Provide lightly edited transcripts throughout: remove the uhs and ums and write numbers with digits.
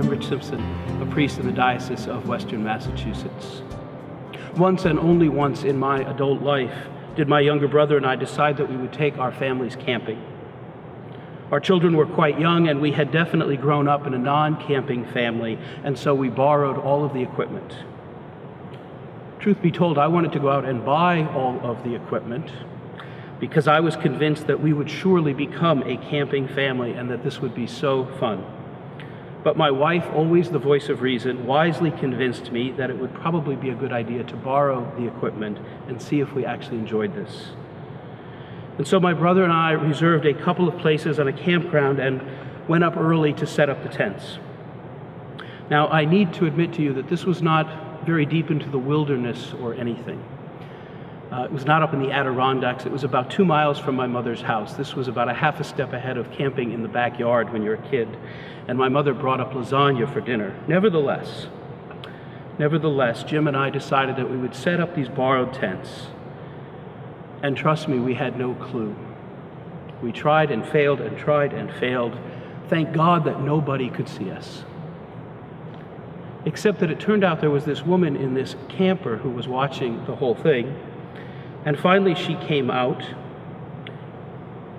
Rich Simpson, a priest in the Diocese of Western Massachusetts. Once and only once in my adult life did my younger brother and I decide that we would take our families camping. Our children were quite young, and we had definitely grown up in a non-camping family, and so we borrowed all of the equipment. Truth be told, I wanted to go out and buy all of the equipment because I was convinced that we would surely become a camping family and that this would be so fun. But my wife, always the voice of reason, wisely convinced me that it would probably be a good idea to borrow the equipment and see if we actually enjoyed this. And so my brother and I reserved a couple of places on a campground and went up early to set up the tents. Now, I need to admit to you that this was not very deep into the wilderness or anything. It was not up in the Adirondacks. It was about 2 miles from my mother's house. This was about a half a step ahead of camping in the backyard when you're a kid. And my mother brought up lasagna for dinner. Nevertheless, Jim and I decided that we would set up these borrowed tents. And trust me, we had no clue. We tried and failed and tried and failed. Thank God that nobody could see us. Except that it turned out there was this woman in this camper who was watching the whole thing. And finally she came out.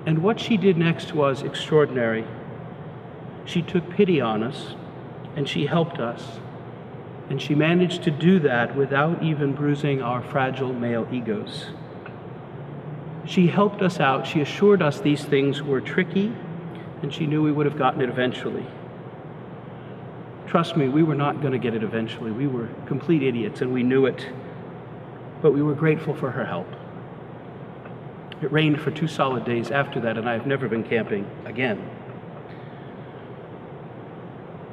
And what she did next was extraordinary. She took pity on us, and she helped us. And she managed to do that without even bruising our fragile male egos. She helped us out. She assured us these things were tricky, and she knew we would have gotten it eventually. Trust me, we were not going to get it eventually. We were complete idiots, and we knew it. But we were grateful for her help. It rained for 2 solid days after that, and I have never been camping again.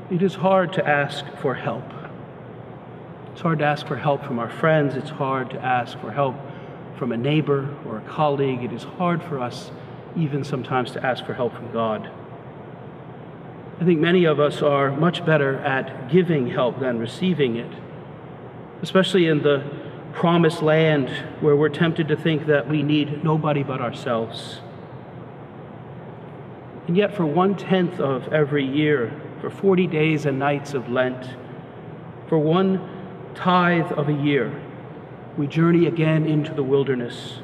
It is hard to ask for help. It's hard to ask for help from our friends. It's hard to ask for help from a neighbor or a colleague. It is hard for us even sometimes to ask for help from God. I think many of us are much better at giving help than receiving it, especially in the promised land where we're tempted to think that we need nobody but ourselves. And yet for 1/10 of every year, for 40 days and nights of Lent, for 1/10 of a year, we journey again into the wilderness.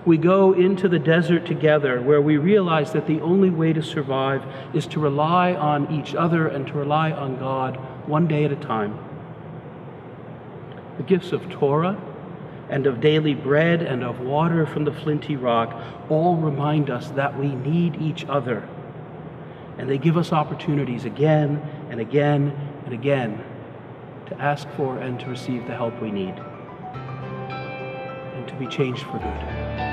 We go into the desert together, where we realize that the only way to survive is to rely on each other and to rely on God one day at a time. The gifts of Torah and of daily bread and of water from the flinty rock all remind us that we need each other. And they give us opportunities again and again and again to ask for and to receive the help we need, and to be changed for good.